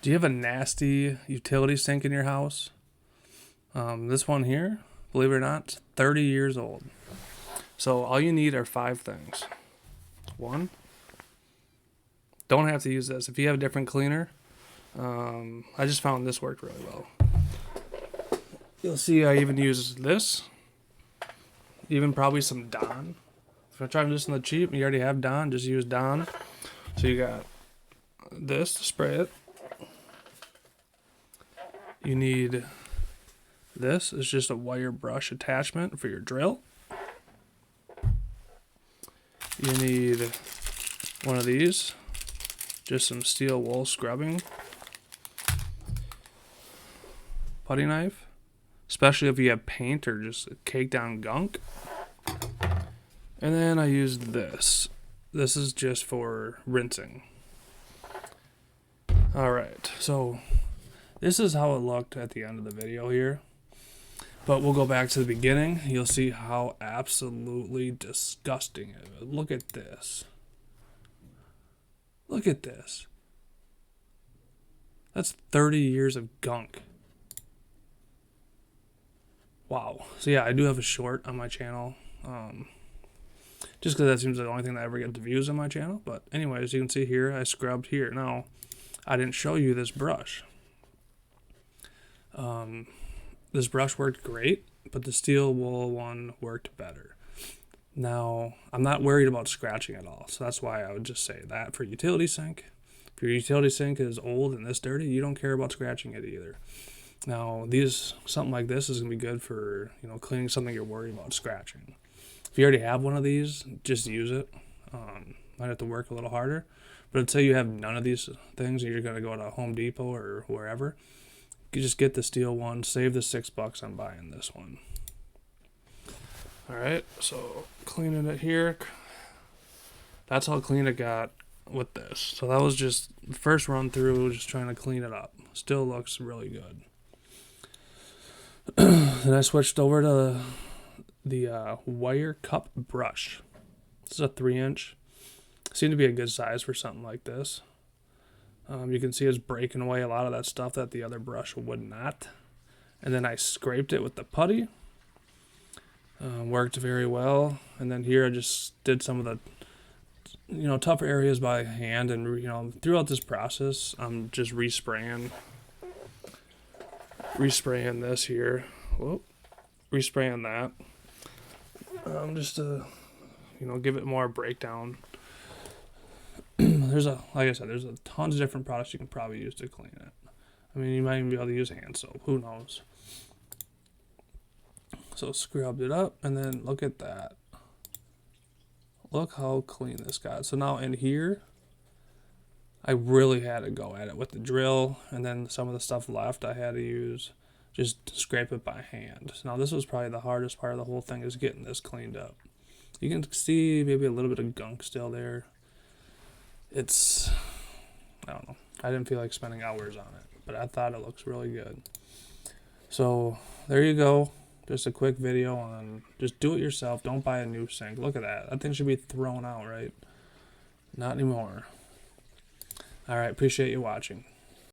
Do you have a nasty utility sink in your house? This one here, believe it or not, it's 30 years old. So all you need are 5 things. One, don't have to use this. If you have a different cleaner, I just found this worked really well. You'll see I even use this, even probably some Dawn. If I try this on the cheap, you already have Dawn, just use Dawn. So you got this to spray it. You need this. It's just a wire brush attachment for your drill. You need one of these, just some steel wool scrubbing. Putty knife, especially if you have paint or just caked down gunk. And then I used this. This is just for rinsing. Alright, so this is how it looked at the end of the video here. But we'll go back to the beginning. You'll see how absolutely disgusting it is. Look at this. Look at this. That's 30 years of gunk. Wow. So yeah, I do have a short on my channel. Just because that seems the only thing that ever gets views on my channel. But anyways, you can see here, I scrubbed here. Now, I didn't show you this brush. This brush worked great, but the steel wool one worked better. Now, I'm not worried about scratching at all, so that's why I would just say that for utility sink. If your utility sink is old and this dirty, you don't care about scratching it either. Now, something like this is going to be good for, cleaning something you're worried about scratching. If you already have one of these, just use it. Might have to work a little harder, but let's say you have none of these things and you're going to go to Home Depot or wherever. You just get the steel one, save the $6 on buying this one. Alright, so cleaning it here. That's how clean it got with this. So that was just the first run through, just trying to clean it up. Still looks really good. Then I switched over to the wire cup brush. This is a 3-inch. Seemed to be a good size for something like this. You can see it's breaking away a lot of that stuff that the other brush would not. And then I scraped it with the putty. Worked very well. And then here I just did some of the tougher areas by hand. And throughout this process, I'm just respraying this here. Whoop. Respraying that. Just to give it more breakdown. Like I said, there's a tons of different products you can probably use to clean it. I mean, you might even be able to use hand soap. Who knows? So scrubbed it up, and then look at that. Look how clean this got. So now in here, I really had to go at it with the drill, and then some of the stuff left I had to just scrape it by hand. So now this was probably the hardest part of the whole thing, is getting this cleaned up. You can see maybe a little bit of gunk still there. I don't know. I didn't feel like spending hours on it, but I thought it looks really good. So there you go. Just a quick video on just do it yourself. Don't buy a new sink. Look at that. That thing should be thrown out, right? Not anymore. All right. Appreciate you watching.